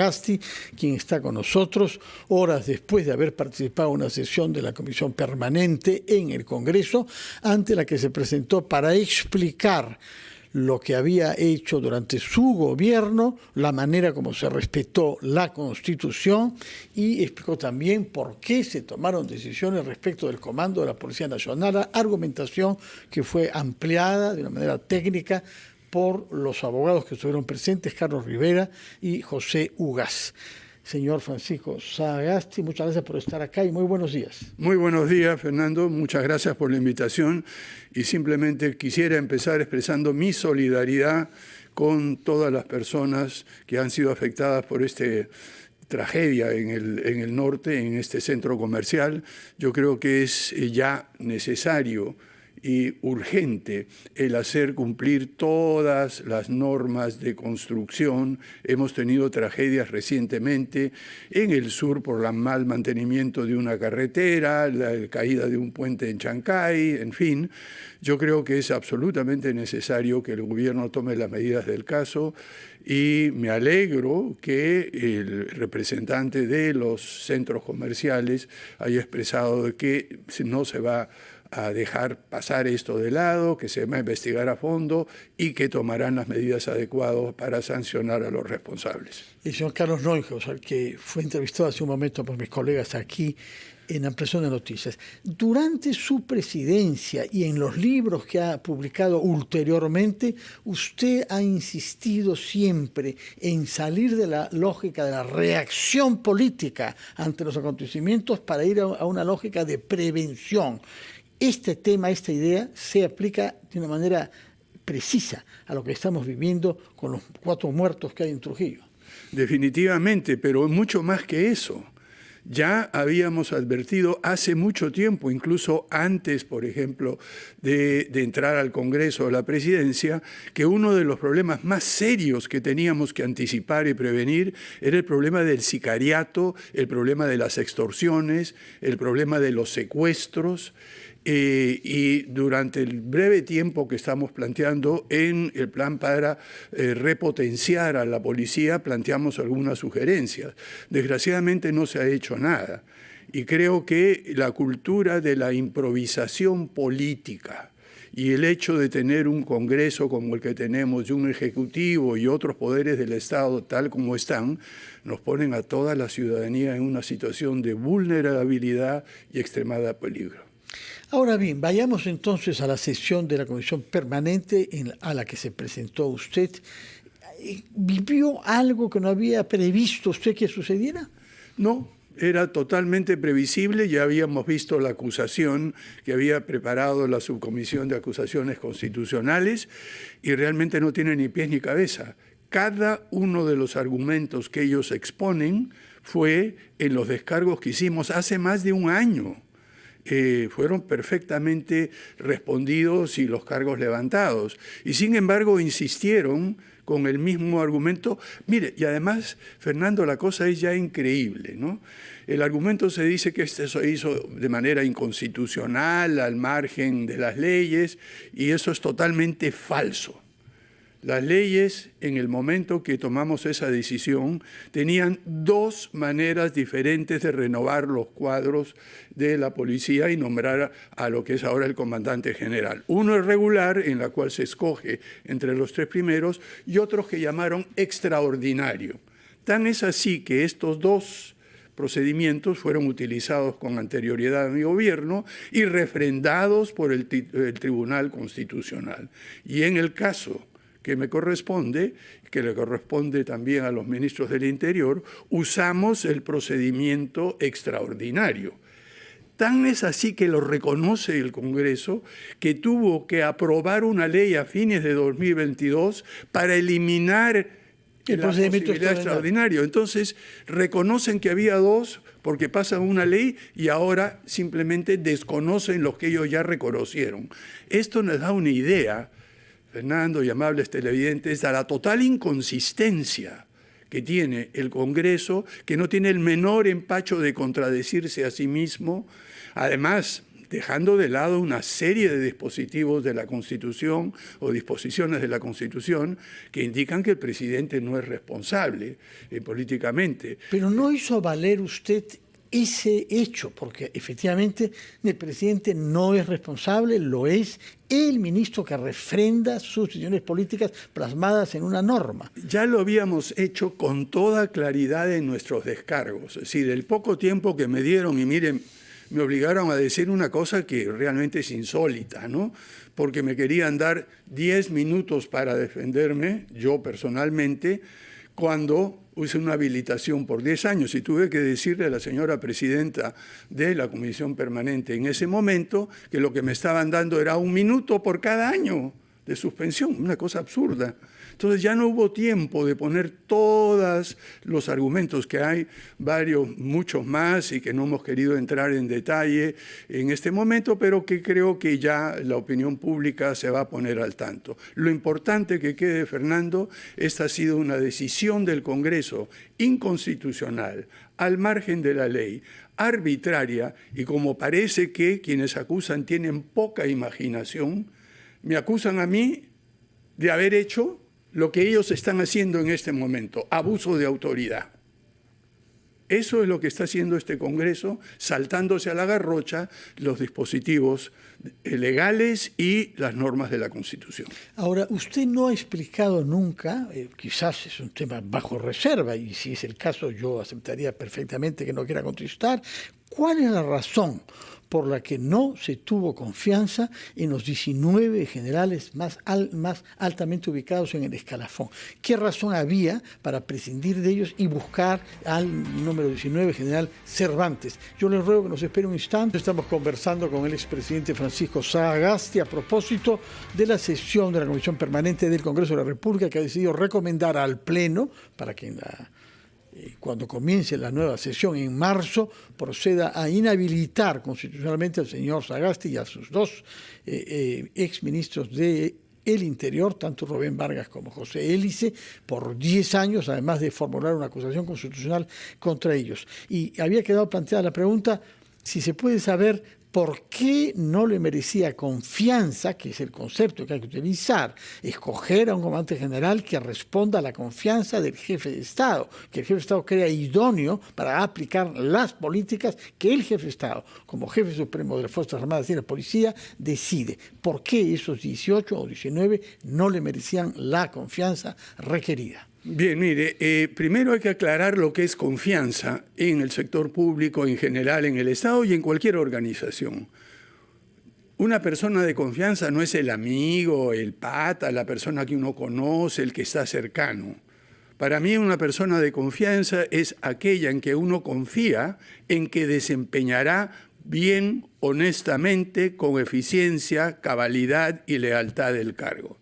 Sagasti, quien está con nosotros horas después de haber participado en una sesión de la Comisión Permanente en el Congreso, ante la que se presentó para explicar lo que había hecho durante su gobierno, la manera como se respetó la Constitución, y explicó también por qué se tomaron decisiones respecto del comando de la Policía Nacional, argumentación que fue ampliada de una manera técnica por los abogados que estuvieron presentes, Carlos Rivera y José Ugaz. Señor Francisco Sagasti, muchas gracias por estar acá y muy buenos días. Muy buenos días, Fernando. Muchas gracias por la invitación y simplemente quisiera empezar expresando mi solidaridad con todas las personas que han sido afectadas por esta tragedia en el norte, en este centro comercial. Yo creo que es ya necesario y urgente el hacer cumplir todas las normas de construcción. Hemos tenido tragedias recientemente en el sur por el mal mantenimiento de una carretera, la caída de un puente en Chancay, en fin. Yo creo que es absolutamente necesario que el gobierno tome las medidas del caso y me alegro que el representante de los centros comerciales haya expresado que no se va a dejar pasar esto de lado, que se va a investigar a fondo y que tomarán las medidas adecuadas para sancionar a los responsables. El señor Carlos Noijos, al que fue entrevistado hace un momento por mis colegas aquí en Ampliación de Noticias, durante su presidencia y en los libros que ha publicado ulteriormente, usted ha insistido siempre en salir de la lógica de la reacción política ante los acontecimientos para ir a una lógica de prevención. Este tema, esta idea, se aplica de una manera precisa a lo que estamos viviendo con los 4 muertos que hay en Trujillo. Definitivamente, pero mucho más que eso. Ya habíamos advertido hace mucho tiempo, incluso antes, por ejemplo, de entrar al Congreso o la presidencia, que uno de los problemas más serios que teníamos que anticipar y prevenir era el problema del sicariato, el problema de las extorsiones, el problema de los secuestros. Y durante el breve tiempo que estamos planteando en el plan para repotenciar a la policía, planteamos algunas sugerencias. Desgraciadamente no se ha hecho nada. Y creo que la cultura de la improvisación política y el hecho de tener un Congreso como el que tenemos, y un Ejecutivo y otros poderes del Estado tal como están, nos ponen a toda la ciudadanía en una situación de vulnerabilidad y extremada peligro. Ahora bien, vayamos entonces a la sesión de la Comisión Permanente a la que se presentó usted. ¿Vivió algo que no había previsto usted que sucediera? No, era totalmente previsible. Ya habíamos visto la acusación que había preparado la Subcomisión de Acusaciones Constitucionales y realmente no tiene ni pies ni cabeza. Cada uno de los argumentos que ellos exponen fue en los descargos que hicimos hace más de un año. Fueron perfectamente respondidos y los cargos levantados. Y sin embargo insistieron con el mismo argumento. Mire, y además, Fernando, la cosa es ya increíble, ¿no? El argumento se dice que esto se hizo de manera inconstitucional, al margen de las leyes, y eso es totalmente falso. Las leyes, en el momento que tomamos esa decisión, tenían 2 maneras diferentes de renovar los cuadros de la policía y nombrar a lo que es ahora el comandante general. Uno es regular, en la cual se escoge entre los 3 primeros, y otros que llamaron extraordinario. Tan es así que estos 2 procedimientos fueron utilizados con anterioridad en mi gobierno y refrendados por el Tribunal Constitucional. Y en el caso que me corresponde, que le corresponde también a los ministros del Interior, usamos el procedimiento extraordinario. Tan es así que lo reconoce el Congreso, que tuvo que aprobar una ley a fines de 2022 para eliminar el procedimiento extraordinario. Entonces, reconocen que había 2 porque pasan una ley y ahora simplemente desconocen los que ellos ya reconocieron. Esto nos da una idea, Fernando y amables televidentes, a la total inconsistencia que tiene el Congreso, que no tiene el menor empacho de contradecirse a sí mismo. Además, dejando de lado una serie de dispositivos de la Constitución o disposiciones de la Constitución que indican que el presidente no es responsable políticamente. Pero no hizo valer usted ese hecho, porque efectivamente el presidente no es responsable, lo es el ministro que refrenda sus decisiones políticas plasmadas en una norma. Ya lo habíamos hecho con toda claridad en nuestros descargos. Es decir, el poco tiempo que me dieron, y miren, me obligaron a decir una cosa que realmente es insólita, ¿no? Porque me querían dar 10 minutos para defenderme, yo personalmente, cuando hice una habilitación por 10 años y tuve que decirle a la señora presidenta de la Comisión Permanente en ese momento que lo que me estaban dando era 1 minuto por cada año de suspensión, una cosa absurda. Entonces ya no hubo tiempo de poner todos los argumentos que hay, muchos más, y que no hemos querido entrar en detalle en este momento, pero que creo que ya la opinión pública se va a poner al tanto. Lo importante que quede, Fernando, esta ha sido una decisión del Congreso inconstitucional, al margen de la ley, arbitraria, y como parece que quienes acusan tienen poca imaginación, me acusan a mí de haber hecho lo que ellos están haciendo en este momento, abuso de autoridad. Eso es lo que está haciendo este Congreso, saltándose a la garrocha los dispositivos legales y las normas de la Constitución. Ahora, usted no ha explicado nunca, quizás es un tema bajo reserva, y si es el caso yo aceptaría perfectamente que no quiera contestar, ¿cuál es la razón por la que no se tuvo confianza en los 19 generales más altamente ubicados en el escalafón? ¿Qué razón había para prescindir de ellos y buscar al número 19, general Cervantes? Yo les ruego que nos espere un instante. Estamos conversando con el expresidente Francisco Sagasti a propósito de la sesión de la Comisión Permanente del Congreso de la República, que ha decidido recomendar al Pleno para que cuando comience la nueva sesión en marzo, proceda a inhabilitar constitucionalmente al señor Sagasti y a sus dos exministros del Interior, tanto Rubén Vargas como José Hélice, por 10 años, además de formular una acusación constitucional contra ellos. Y había quedado planteada la pregunta si se puede saber por qué no le merecía confianza, que es el concepto que hay que utilizar, escoger a un comandante general que responda a la confianza del jefe de Estado, que el jefe de Estado crea idóneo para aplicar las políticas que el jefe de Estado, como jefe supremo de las Fuerzas Armadas y de la Policía, decide. ¿Por qué esos 18 o 19 no le merecían la confianza requerida? Bien, mire, primero hay que aclarar lo que es confianza en el sector público, en general, en el Estado y en cualquier organización. Una persona de confianza no es el amigo, el pata, la persona que uno conoce, el que está cercano. Para mí una persona de confianza es aquella en que uno confía en que desempeñará bien, honestamente, con eficiencia, cabalidad y lealtad el cargo.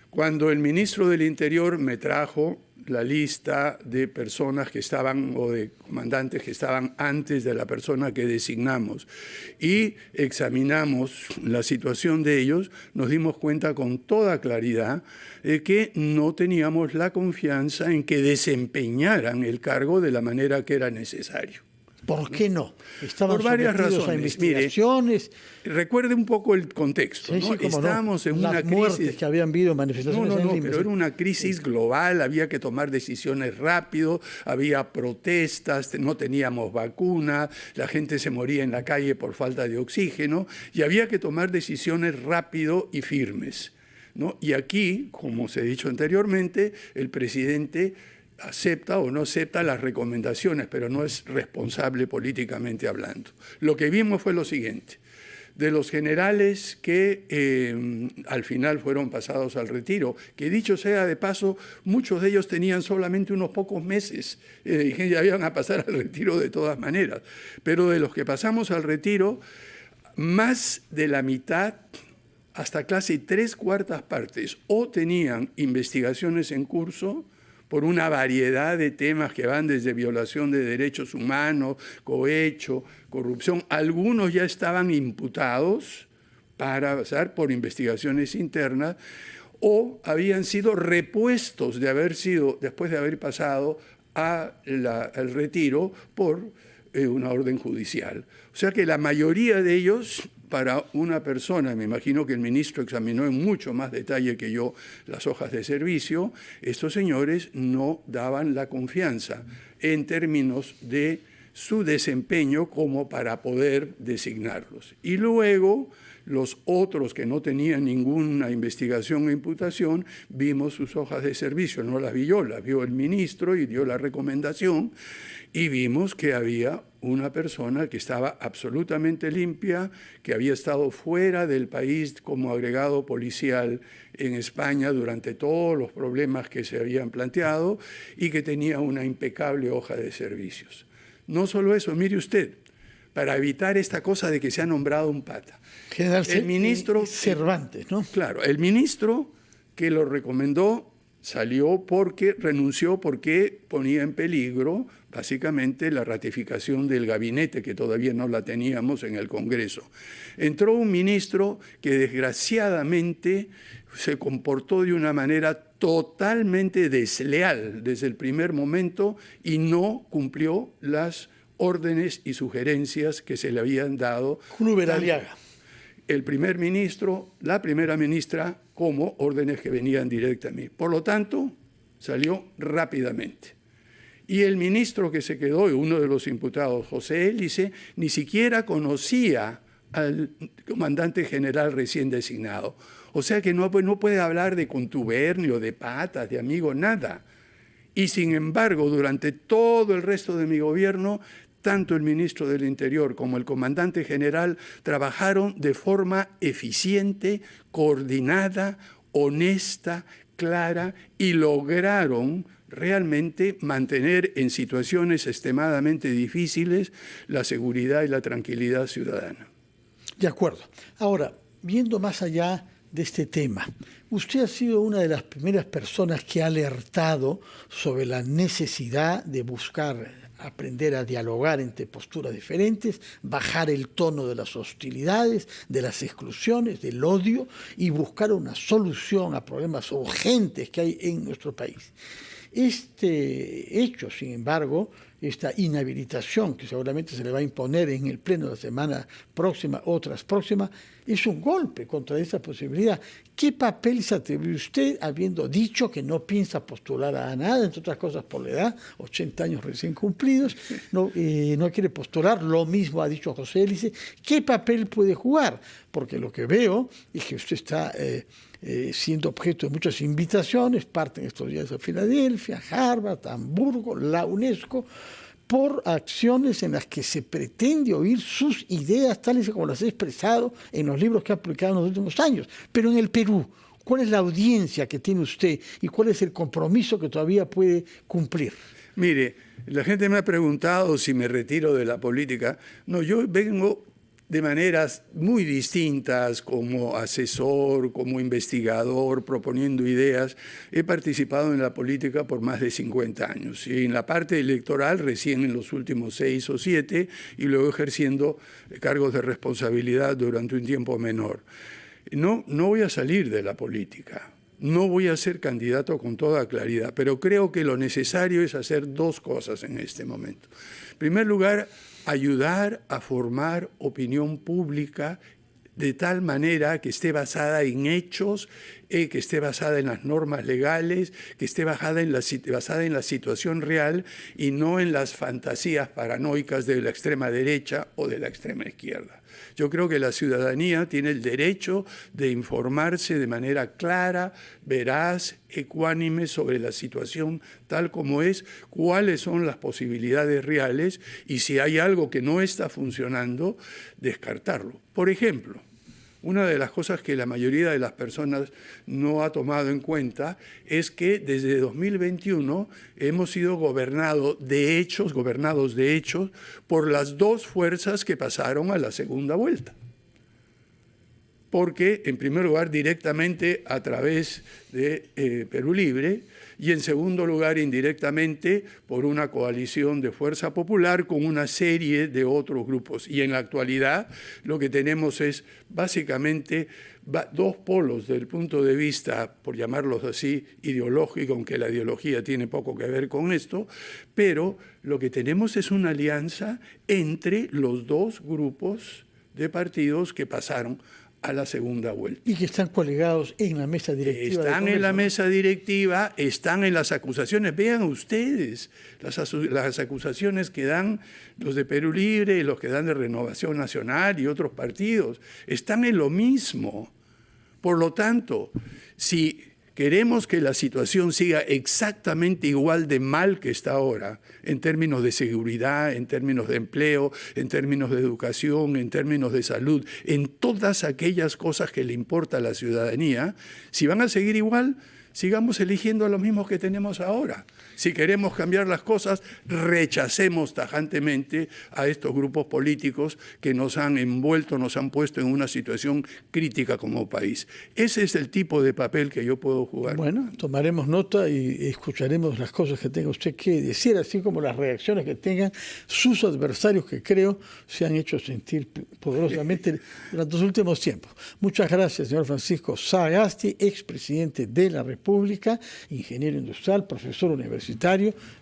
Cuando el ministro del Interior me trajo la lista de personas que estaban, o de comandantes que estaban antes de la persona que designamos, y examinamos la situación de ellos, nos dimos cuenta con toda claridad de que no teníamos la confianza en que desempeñaran el cargo de la manera que era necesario. ¿Por qué no? Estaban por varias razones. A investigaciones. Mire, recuerde un poco el contexto. Sí, ¿no? Sí, estábamos en las una muertes crisis que habían habido, manifestaciones. No, pero era una crisis global, había que tomar decisiones rápido, había protestas, no teníamos vacuna, la gente se moría en la calle por falta de oxígeno y había que tomar decisiones rápido y firmes, ¿no? Y aquí, como se ha dicho anteriormente, el presidente acepta o no acepta las recomendaciones, pero no es responsable políticamente hablando. Lo que vimos fue lo siguiente: de los generales que al final fueron pasados al retiro, que dicho sea de paso, muchos de ellos tenían solamente unos pocos meses y ya iban a pasar al retiro de todas maneras, pero de los que pasamos al retiro, más de la mitad, hasta casi 3/4 partes, o tenían investigaciones en curso por una variedad de temas que van desde violación de derechos humanos, cohecho, corrupción. Algunos ya estaban imputados para pasar por investigaciones internas o habían sido repuestos después de haber pasado al retiro por una orden judicial. O sea que la mayoría de ellos, para una persona, me imagino que el ministro examinó en mucho más detalle que yo las hojas de servicio, estos señores no daban la confianza en términos de su desempeño como para poder designarlos. Y luego, los otros que no tenían ninguna investigación o imputación, vimos sus hojas de servicio, no las vi yo, las vio el ministro y dio la recomendación, y vimos que había una persona que estaba absolutamente limpia, que había estado fuera del país como agregado policial en España durante todos los problemas que se habían planteado y que tenía una impecable hoja de servicios. No solo eso, mire usted, para evitar esta cosa de que se ha nombrado un pata. General El ministro Cervantes, ¿no? Claro, el ministro que lo recomendó renunció porque ponía en peligro básicamente la ratificación del gabinete, que todavía no la teníamos en el Congreso. Entró un ministro que desgraciadamente se comportó de una manera totalmente desleal desde el primer momento y no cumplió las órdenes y sugerencias que se le habían dado. Kluber Aliaga. El primer ministro, la primera ministra, como órdenes que venían directamente a mí. Por lo tanto, salió rápidamente. Y el ministro que se quedó, uno de los imputados, José Hélice, ni siquiera conocía al comandante general recién designado. O sea que no puede hablar de contubernio, de patas, de amigo, nada. Y sin embargo, durante todo el resto de mi gobierno, tanto el ministro del Interior como el comandante general trabajaron de forma eficiente, coordinada, honesta, clara y lograron realmente mantener en situaciones extremadamente difíciles la seguridad y la tranquilidad ciudadana. De acuerdo. Ahora, viendo más allá de este tema, usted ha sido una de las primeras personas que ha alertado sobre la necesidad de buscar aprender a dialogar entre posturas diferentes, bajar el tono de las hostilidades, de las exclusiones, del odio y buscar una solución a problemas urgentes que hay en nuestro país. Este hecho, sin embargo, esta inhabilitación que seguramente se le va a imponer en el pleno de la semana próxima, otras próximas, es un golpe contra esa posibilidad. ¿Qué papel se atribuye usted habiendo dicho que no piensa postular a nada, entre otras cosas por la edad, 80 años recién cumplidos, no quiere postular? Lo mismo ha dicho José Hélice. ¿Qué papel puede jugar? Porque lo que veo es que usted está siendo objeto de muchas invitaciones, parten estos días a Filadelfia, Harvard, Hamburgo, la UNESCO, por acciones en las que se pretende oír sus ideas tales como las he expresado en los libros que ha publicado en los últimos años. Pero en el Perú, ¿cuál es la audiencia que tiene usted y cuál es el compromiso que todavía puede cumplir? Mire, la gente me ha preguntado si me retiro de la política. No, yo vengo de maneras muy distintas, como asesor, como investigador, proponiendo ideas. He participado en la política por más de 50 años y en la parte electoral recién en los últimos 6 o 7 y luego ejerciendo cargos de responsabilidad durante un tiempo menor. No voy a salir de la política. No voy a ser candidato con toda claridad, pero creo que lo necesario es hacer dos cosas en este momento. En primer lugar, ayudar a formar opinión pública de tal manera que esté basada en hechos, que esté basada en las normas legales, que esté basada en la situación real y no en las fantasías paranoicas de la extrema derecha o de la extrema izquierda. Yo creo que la ciudadanía tiene el derecho de informarse de manera clara, veraz, ecuánime sobre la situación tal como es, cuáles son las posibilidades reales y si hay algo que no está funcionando, descartarlo. Por ejemplo, una de las cosas que la mayoría de las personas no ha tomado en cuenta es que desde 2021 hemos sido gobernados de hechos por las dos fuerzas que pasaron a la segunda vuelta. porque, en primer lugar, directamente a través de Perú Libre, y en segundo lugar, indirectamente, por una coalición de Fuerza Popular con una serie de otros grupos. Y en la actualidad lo que tenemos es básicamente dos polos desde el punto de vista, por llamarlos así, ideológico, aunque la ideología tiene poco que ver con esto, pero lo que tenemos es una alianza entre los dos grupos de partidos que pasaron a la segunda vuelta. Y que están colegados en la mesa directiva. Están en la mesa directiva, están en las acusaciones. Vean ustedes las acusaciones que dan los de Perú Libre y los que dan de Renovación Nacional y otros partidos. Están en lo mismo. Por lo tanto, si queremos que la situación siga exactamente igual de mal que está ahora, en términos de seguridad, en términos de empleo, en términos de educación, en términos de salud, en todas aquellas cosas que le importa a la ciudadanía, si van a seguir igual, sigamos eligiendo a los mismos que tenemos ahora. Si queremos cambiar las cosas, rechacemos tajantemente a estos grupos políticos que nos han envuelto, nos han puesto en una situación crítica como país. Ese es el tipo de papel que yo puedo jugar. Bueno, tomaremos nota y escucharemos las cosas que tenga usted que decir, así como las reacciones que tengan sus adversarios, que creo se han hecho sentir poderosamente durante los últimos tiempos. Muchas gracias, señor Francisco Sagasti, expresidente de la República, ingeniero industrial, profesor universitario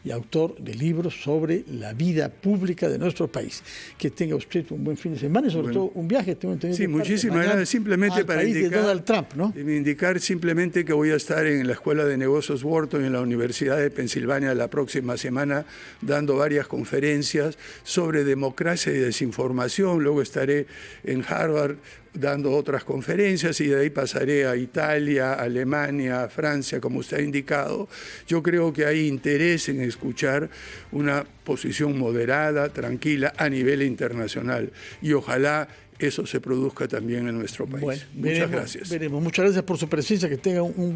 y autor de libros sobre la vida pública de nuestro país. Que tenga usted un buen fin de semana y sobre todo un viaje. Tengo entendido. Sí, muchísimas gracias. Simplemente para indicar, de Donald Trump, ¿no? Indicar simplemente que voy a estar en la Escuela de Negocios Wharton en la Universidad de Pensilvania la próxima semana dando varias conferencias sobre democracia y desinformación. Luego estaré en Harvard dando otras conferencias y de ahí pasaré a Italia, Alemania, Francia, como usted ha indicado. Yo creo que hay interés en escuchar una posición moderada, tranquila, a nivel internacional. Y ojalá eso se produzca también en nuestro país. Bueno, Muchas gracias. Veremos. Muchas gracias por su presencia. Que tenga un buen